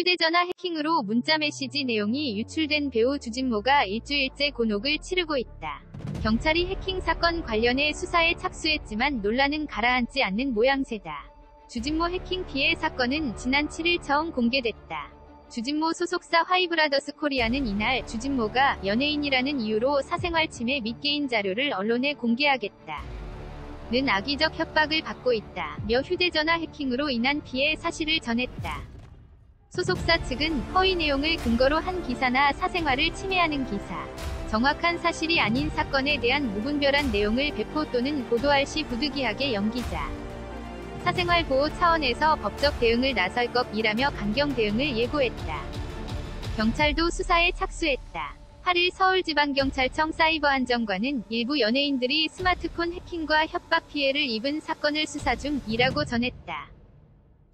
휴대전화 해킹으로 문자메시지 내용이 유출된 배우 주진모가 일주일째 곤혹을 치르고 있다. 경찰이 해킹 사건 관련해 수사에 착수했지만 논란은 가라앉지 않는 모양새다. 주진모 해킹 피해 사건은 지난 7일 처음 공개됐다. 주진모 소속사 화이브라더스 코리아는 이날 주진모가 연예인이라는 이유로 사생활 침해 및 개인 자료를 언론에 공개하겠다 는 악의적 협박을 받고 있다며 휴대전화 해킹으로 인한 피해 사실을 전했다. 소속사 측은 허위 내용을 근거로 한 기사나 사생활을 침해하는 기사, 정확한 사실이 아닌 사건에 대한 무분별한 내용을 배포 또는 보도할 시 부득이하게 연기자, 사생활 보호 차원에서 법적 대응을 나설 것이라며 강경 대응을 예고했다. 경찰도 수사에 착수했다. 8일 서울지방경찰청 사이버안전관은 일부 연예인들이 스마트폰 해킹과 협박 피해를 입은 사건을 수사 중이라고 전했다.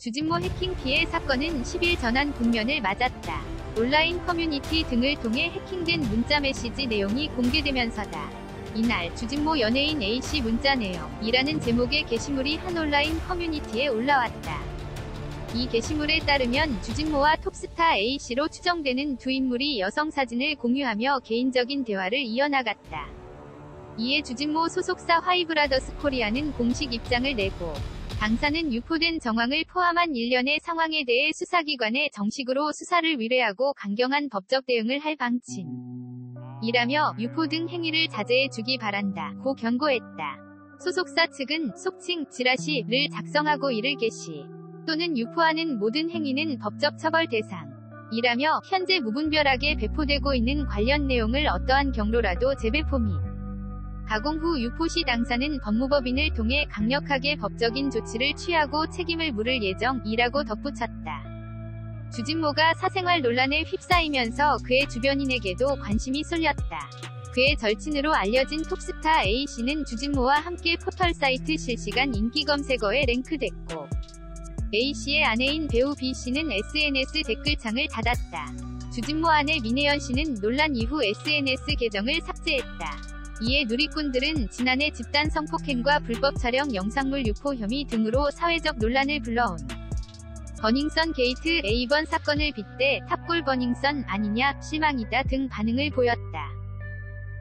주진모 해킹 피해 사건은 10일 전환 국면을 맞았다. 온라인 커뮤니티 등을 통해 해킹된 문자메시지 내용이 공개되면서다. 이날 주진모 연예인 A씨 문자 내용이라는 제목의 게시물이 한 온라인 커뮤니티에 올라왔다. 이 게시물에 따르면 주진모와 톱스타 A씨로 추정되는 두 인물이 여성 사진을 공유하며 개인적인 대화를 이어나갔다. 이에 주진모 소속사 화이브라더스 코리아는 공식 입장을 내고 당사는 유포된 정황을 포함한 일련의 상황에 대해 수사기관에 정식으로 수사를 의뢰하고 강경한 법적 대응을 할 방침이라며 유포 등 행위를 자제해 주기 바란다 고 경고했다. 소속사 측은 속칭 지라시를 작성하고 이를 게시 또는 유포하는 모든 행위는 법적 처벌 대상이라며 현재 무분별하게 배포되고 있는 관련 내용을 어떠한 경로라도 재배포 및 가공 후 유포 시 당사는 법무법인을 통해 강력하게 법적인 조치를 취하고 책임을 물을 예정이라고 덧붙였다. 주진모가 사생활 논란에 휩싸이면서 그의 주변인에게도 관심이 쏠렸다. 그의 절친으로 알려진 톱스타 A씨는 주진모와 함께 포털 사이트 실시간 인기 검색어에 랭크됐고 A씨의 아내인 배우 B씨는 SNS 댓글창을 닫았다. 주진모 아내 민혜연씨는 논란 이후 SNS 계정을 삭제했다. 이에 누리꾼들은 지난해 집단 성폭행과 불법 촬영 영상물 유포 혐의 등으로 사회적 논란을 불러온 버닝썬 게이트 A번 사건을 빗대 탑골 버닝썬 아니냐, 실망이다 등 반응을 보였다.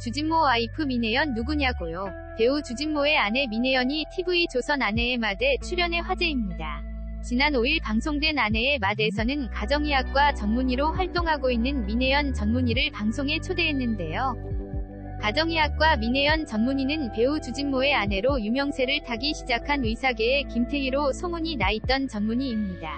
주진모 와이프 민혜연 누구냐고요? 배우 주진모의 아내 민혜연이 TV조선 아내의 맛에 출연해 화제입니다. 지난 5일 방송된 아내의 맛에서는 가정의학과 전문의로 활동하고 있는 민혜연 전문의를 방송에 초대했는데요. 가정의학과 민혜연 전문의는 배우 주진모의 아내로 유명세를 타기 시작한 의사계의 김태희로 소문이 나 있던 전문의입니다.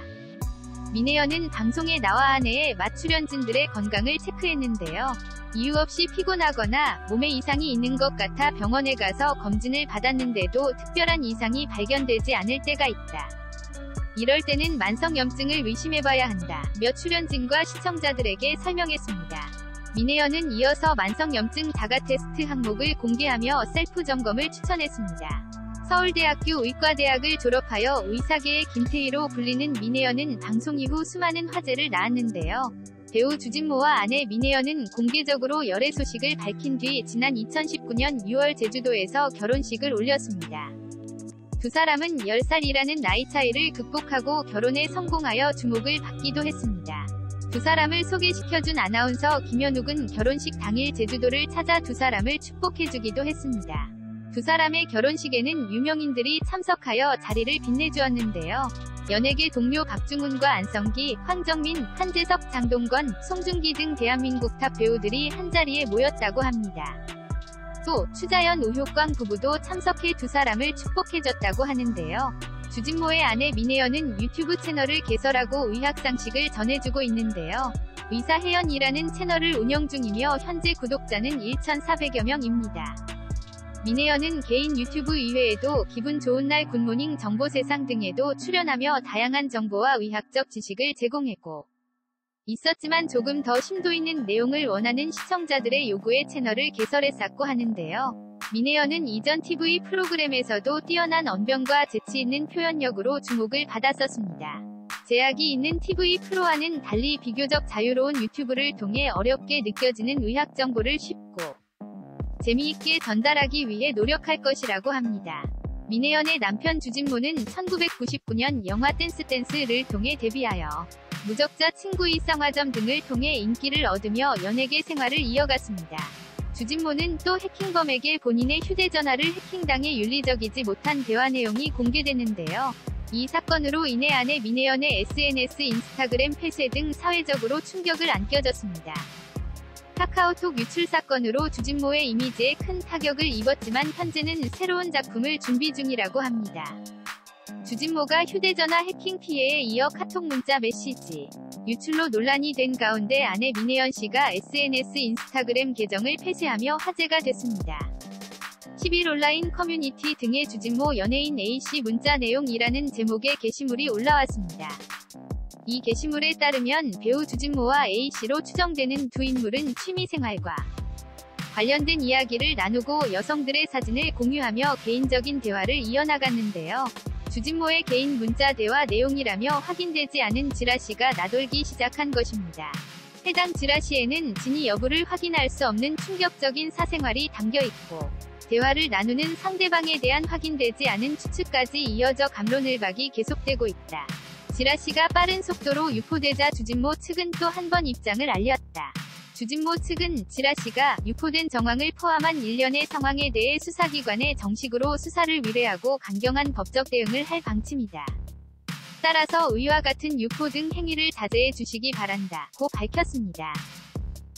민혜연은 방송에 나와 아내의 맛 출연진들의 건강을 체크했는데요. 이유 없이 피곤하거나 몸에 이상이 있는 것 같아 병원에 가서 검진을 받았는데도 특별한 이상이 발견되지 않을 때가 있다. 이럴 때는 만성염증을 의심해봐야 한다며 출연진과 시청자들에게 설명했습니다. 민혜연은 이어서 만성염증 자가테스트 항목을 공개하며 셀프 점검을 추천했습니다. 서울대학교 의과대학을 졸업하여 의사계의 김태희로 불리는 민혜연은 방송 이후 수많은 화제를 낳았는데요. 배우 주진모와 아내 민혜연은 공개적으로 열애 소식을 밝힌 뒤 지난 2019년 6월 제주도에서 결혼식을 올렸습니다. 두 사람은 10살이라는 나이 차이를 극복하고 결혼에 성공하여 주목을 받기도 했습니다. 두 사람을 소개시켜준 아나운서 김현욱은 결혼식 당일 제주도를 찾아 두 사람을 축복해주기도 했습니다. 두 사람의 결혼식에는 유명인들이 참석하여 자리를 빛내주었는데요. 연예계 동료 박중훈과 안성기, 황정민, 한재석, 장동건, 송중기 등 대한민국 탑 배우들이 한자리에 모였다고 합니다. 또 추자연 오효광 부부도 참석해 두 사람을 축복해줬다고 하는데요. 주진모의 아내 민혜연은 유튜브 채널을 개설하고 의학상식을 전해주고 있는데요. 의사혜연이라는 채널을 운영 중이며 현재 구독자는 1,400여 명입니다. 민혜연은 개인 유튜브 이외에도 기분 좋은 날 굿모닝 정보세상 등에도 출연하며 다양한 정보와 의학적 지식을 제공했고 있었지만 조금 더 심도 있는 내용을 원하는 시청자들의 요구에 채널을 개설했었고 하는데요. 민혜연은 이전 TV 프로그램에서도 뛰어난 언변과 재치 있는 표현력으로 주목을 받았었습니다. 제약이 있는 TV 프로와는 달리 비교적 자유로운 유튜브를 통해 어렵게 느껴지는 의학 정보를 쉽고 재미있게 전달하기 위해 노력할 것이라고 합니다. 민혜연의 남편 주진모는 1999년 영화 댄스를 통해 데뷔하여 무적자 친구이 쌍화점 등을 통해 인기를 얻으며 연예계 생활을 이어갔습니다. 주진모는 또 해킹범에게 본인의 휴대전화를 해킹당해 윤리적이지 못한 대화 내용이 공개됐는데요. 이 사건으로 인해 아내 민혜연의 SNS 인스타그램 폐쇄 등 사회적으로 충격을 안겨졌습니다. 카카오톡 유출 사건으로 주진모의 이미지에 큰 타격을 입었지만 현재는 새로운 작품을 준비 중이라고 합니다. 주진모가 휴대전화 해킹 피해에 이어 카톡 문자 메시지 유출로 논란이 된 가운데 아내 민혜연 씨가 SNS 인스타그램 계정을 폐쇄하며 화제가 됐습니다. 10일 온라인 커뮤니티 등에 주진모 연예인 A씨 문자 내용이라는 제목의 게시물이 올라왔습니다. 이 게시물에 따르면 배우 주진모와 A씨로 추정되는 두 인물은 취미생활과 관련된 이야기를 나누고 여성들의 사진을 공유하며 개인적인 대화를 이어나갔는데요. 주진모의 개인 문자 대화 내용이라며 확인되지 않은 지라시가 나돌기 시작한 것입니다. 해당 지라시에는 진위 여부를 확인할 수 없는 충격적인 사생활이 담겨있고 대화를 나누는 상대방에 대한 확인되지 않은 추측까지 이어져 갑론을박이 계속되고 있다. 지라시가 빠른 속도로 유포되자 주진모 측은 또 한 번 입장을 알렸다. 주진모 측은 지라시가 유포된 정황을 포함한 일련의 상황에 대해 수사기관에 정식으로 수사를 의뢰하고 강경한 법적 대응을 할 방침이다. 따라서 의와 같은 유포 등 행위를 자제해 주시기 바란다고 밝혔습니다.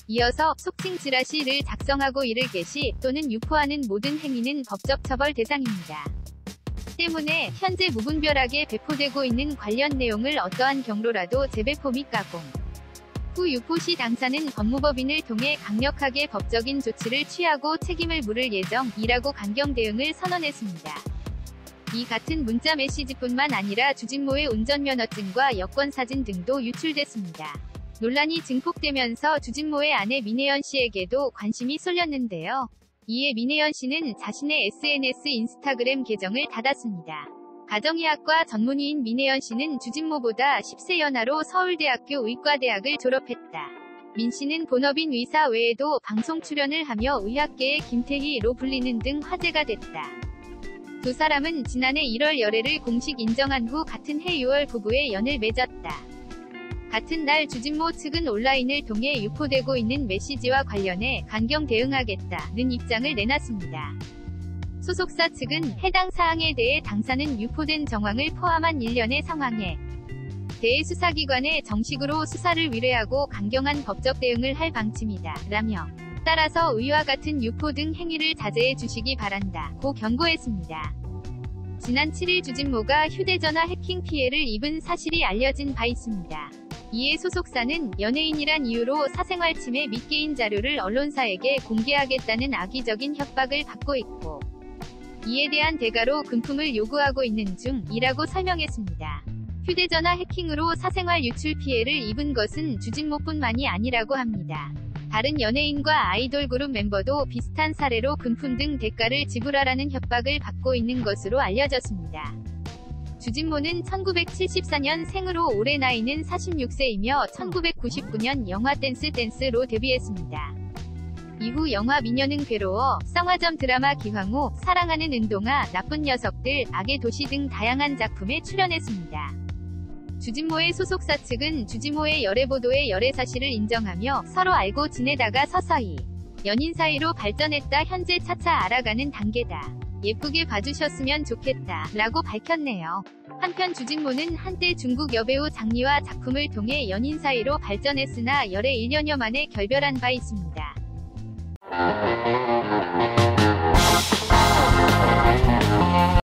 이어서 속칭 지라시를 작성하고 이를 게시 또는 유포하는 모든 행위는 법적 처벌 대상입니다. 때문에 현재 무분별하게 배포되고 있는 관련 내용을 어떠한 경로라도 재배포 및 가공 후 유포 시 당사는 법무법인을 통해 강력하게 법적인 조치를 취하고 책임을 물을 예정이라고 강경 대응을 선언했습니다. 이 같은 문자 메시지뿐만 아니라 주진모의 운전면허증과 여권사진 등도 유출됐습니다. 논란이 증폭되면서 주진모의 아내 민혜연 씨에게도 관심이 쏠렸는데요. 이에 민혜연 씨는 자신의 SNS 인스타그램 계정을 닫았습니다. 가정의학과 전문의인 민혜연 씨는 주진모보다 10세 연하로 서울대학교 의과대학을 졸업했다. 민 씨는 본업인 의사 외에도 방송 출연을 하며 의학계의 김태희로 불리는 등 화제가 됐다. 두 사람은 지난해 1월 열애를 공식 인정한 후 같은 해 6월 부부의 연을 맺었다. 같은 날 주진모 측은 온라인을 통해 유포되고 있는 메시지와 관련해 강경 대응하겠다는 입장을 내놨습니다. 소속사 측은 해당 사항에 대해 당사는 유포된 정황을 포함한 일련의 상황에 대해 수사기관에 정식으로 수사를 의뢰하고 강경한 법적 대응을 할 방침이다 라며 따라서 의와 같은 유포 등 행위를 자제해 주시기 바란다고 경고했습니다. 지난 7일 주진모가 휴대전화 해킹 피해를 입은 사실이 알려진 바 있습니다. 이에 소속사는 연예인이란 이유로 사생활 침해 및 개인 자료를 언론사에게 공개하겠다는 악의적인 협박을 받고 있고 이에 대한 대가로 금품을 요구하고 있는 중이라고 설명했습니다. 휴대전화 해킹으로 사생활 유출 피해를 입은 것은 주진모뿐만이 아니라고 합니다. 다른 연예인과 아이돌 그룹 멤버도 비슷한 사례로 금품 등 대가를 지불하라는 협박을 받고 있는 것으로 알려졌습니다. 주진모는 1974년 생으로 올해 나이는 46세이며 1999년 영화 댄스로 데뷔했습니다. 이후 영화 미녀는 괴로워, 쌍화점 드라마 기황후, 사랑하는 은동아, 나쁜 녀석들, 악의 도시 등 다양한 작품에 출연했습니다. 주진모의 소속사 측은 주진모의 열애 보도의 열애 사실을 인정하며 서로 알고 지내다가 서서히 연인 사이로 발전했다. 현재 차차 알아가는 단계다. 예쁘게 봐주셨으면 좋겠다 라고 밝혔네요. 한편 주진모는 한때 중국 여배우 장리와 작품을 통해 연인 사이로 발전했으나 열애 1년여 만에 결별한 바 있습니다.